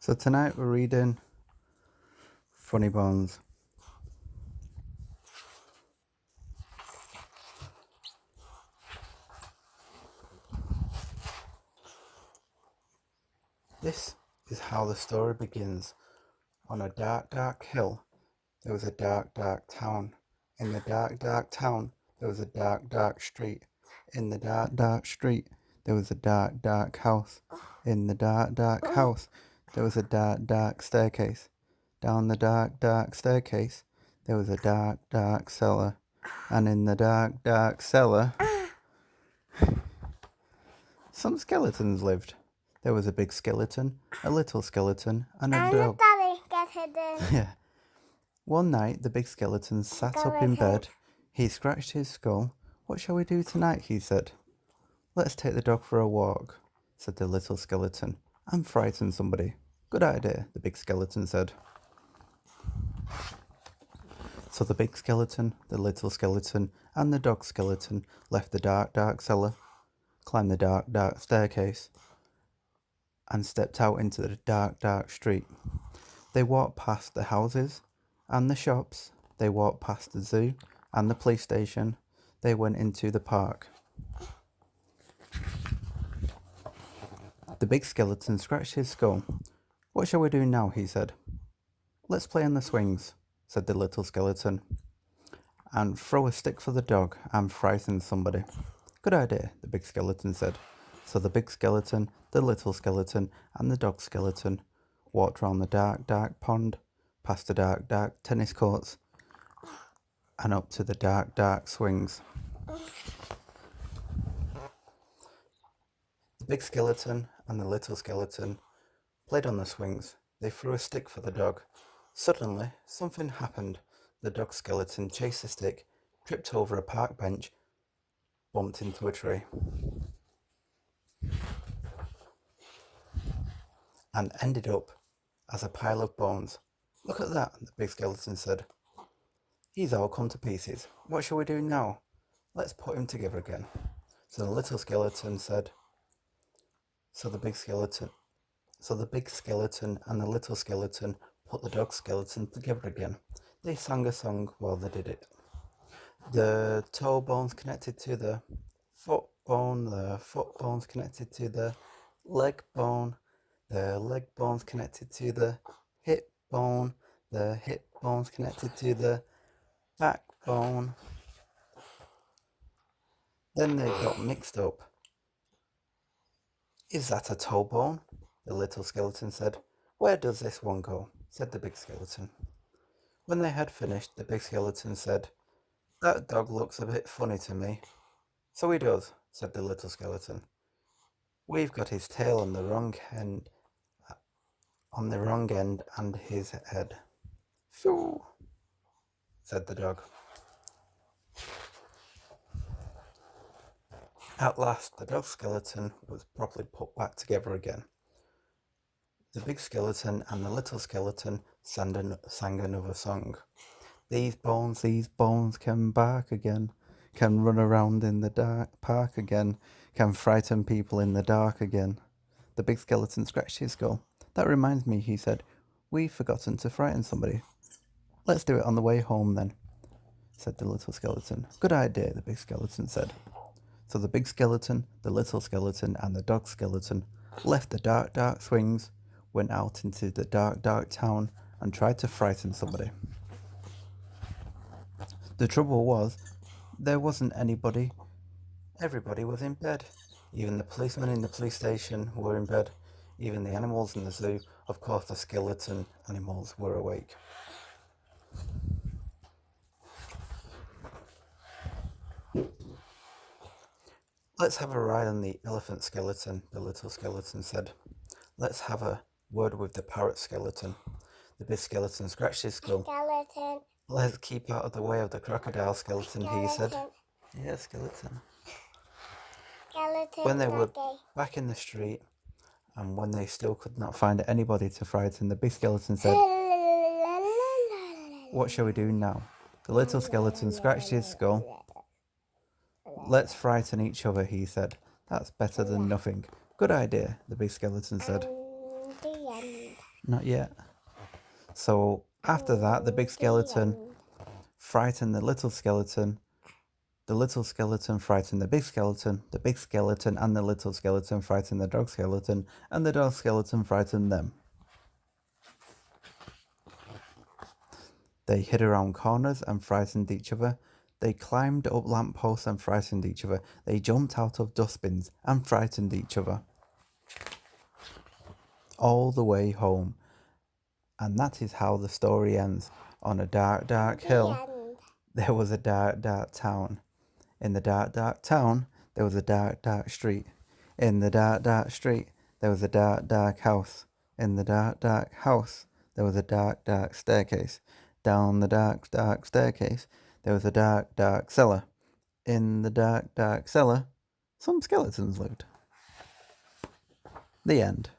So tonight we're reading Funny Bones. This is how the story begins. On a dark, dark hill, there was a dark, dark town. In the dark, dark town, there was a dark, dark street. In the dark, dark street, there was a dark, dark house. In the dark, dark house, there was a dark, dark staircase. Down the dark, dark staircase, there was a dark, dark cellar. And in the dark, dark cellar, some skeletons lived. There was a big skeleton, a little skeleton, and a dog. Yeah. One night, the big skeleton sat up in bed. He scratched his skull. "What shall we do tonight?" he said. "Let's take the dog for a walk," said the little skeleton, "and frighten somebody." "Good idea," the big skeleton said. So the big skeleton, the little skeleton, and the dog skeleton left the dark, dark cellar, climbed the dark, dark staircase, and stepped out into the dark, dark street. They walked past the houses and the shops. They walked past the zoo and the police station. They went into the park. The big skeleton scratched his skull. "What shall we do now?" he said. "Let's play on the swings," said the little skeleton, "and throw a stick for the dog and frighten somebody." "Good idea," the big skeleton said. So the big skeleton, the little skeleton, and the dog skeleton walked round the dark, dark pond, past the dark, dark tennis courts, and up to the dark, dark swings. The big skeleton and the little skeleton played on the swings. They threw a stick for the dog. Suddenly, something happened. The dog skeleton chased the stick, tripped over a park bench, bumped into a tree, and ended up as a pile of bones. "Look at that," the big skeleton said. "He's all come to pieces. What shall we do now? Let's put him together again." So the little skeleton said. So the big skeleton and the little skeleton put the dog skeleton together again. They sang a song while they did it. The toe bones connected to the foot bones connected to the leg bone, the leg bones connected to the hip bones connected to the backbone. Then they got mixed up. "Is that a toe bone?" the little skeleton said. "Where does this one go?" said the big skeleton. When they had finished, the big skeleton said, "That dog looks a bit funny to me." "So he does," said the little skeleton. "We've got his tail on the wrong end and his head." "Phew," said the dog. At last, the dog skeleton was properly put back together again. The big skeleton and the little skeleton sang another song. These bones can bark again, can run around in the dark park again, can frighten people in the dark again." The big skeleton scratched his skull. "That reminds me," he said. "We've forgotten to frighten somebody." "Let's do it on the way home then," said the little skeleton. "Good idea," the big skeleton said. So the big skeleton, the little skeleton, and the dog skeleton left the dark, dark swings, went out into the dark, dark town, and tried to frighten somebody. The trouble was, there wasn't anybody. Everybody was in bed. Even the policemen in the police station were in bed. Even the animals in the zoo, of course the skeleton animals, were awake. "Let's have a ride on the elephant skeleton," the little skeleton said. "Let's have a word with the parrot skeleton." The big skeleton scratched his skull. "Skeleton. Let's keep out of the way of the crocodile skeleton," he said. "Yeah, skeleton." When they were back in the street, and when they still could not find anybody to frighten, the big skeleton said, "What shall we do now?" The little skeleton scratched his skull. "Let's frighten each other," he said. "That's better than nothing." "Good idea," the big skeleton said. Not yet. So after that, the big skeleton frightened the little skeleton. The little skeleton frightened the big skeleton and the little skeleton frightened the dog skeleton, and the dog skeleton frightened them. They hid around corners and frightened each other. They climbed up lampposts and frightened each other. They jumped out of dustbins and frightened each other. All the way home. And that is how the story ends. On a dark, dark hill, there was a dark, dark town. In the dark, dark town, there was a dark, dark street. In the dark, dark street, there was a dark, dark house. In the dark, dark house, there was a dark, dark staircase. Down the dark, dark staircase, there was a dark, dark cellar. In the dark, dark cellar, some skeletons lived. The end.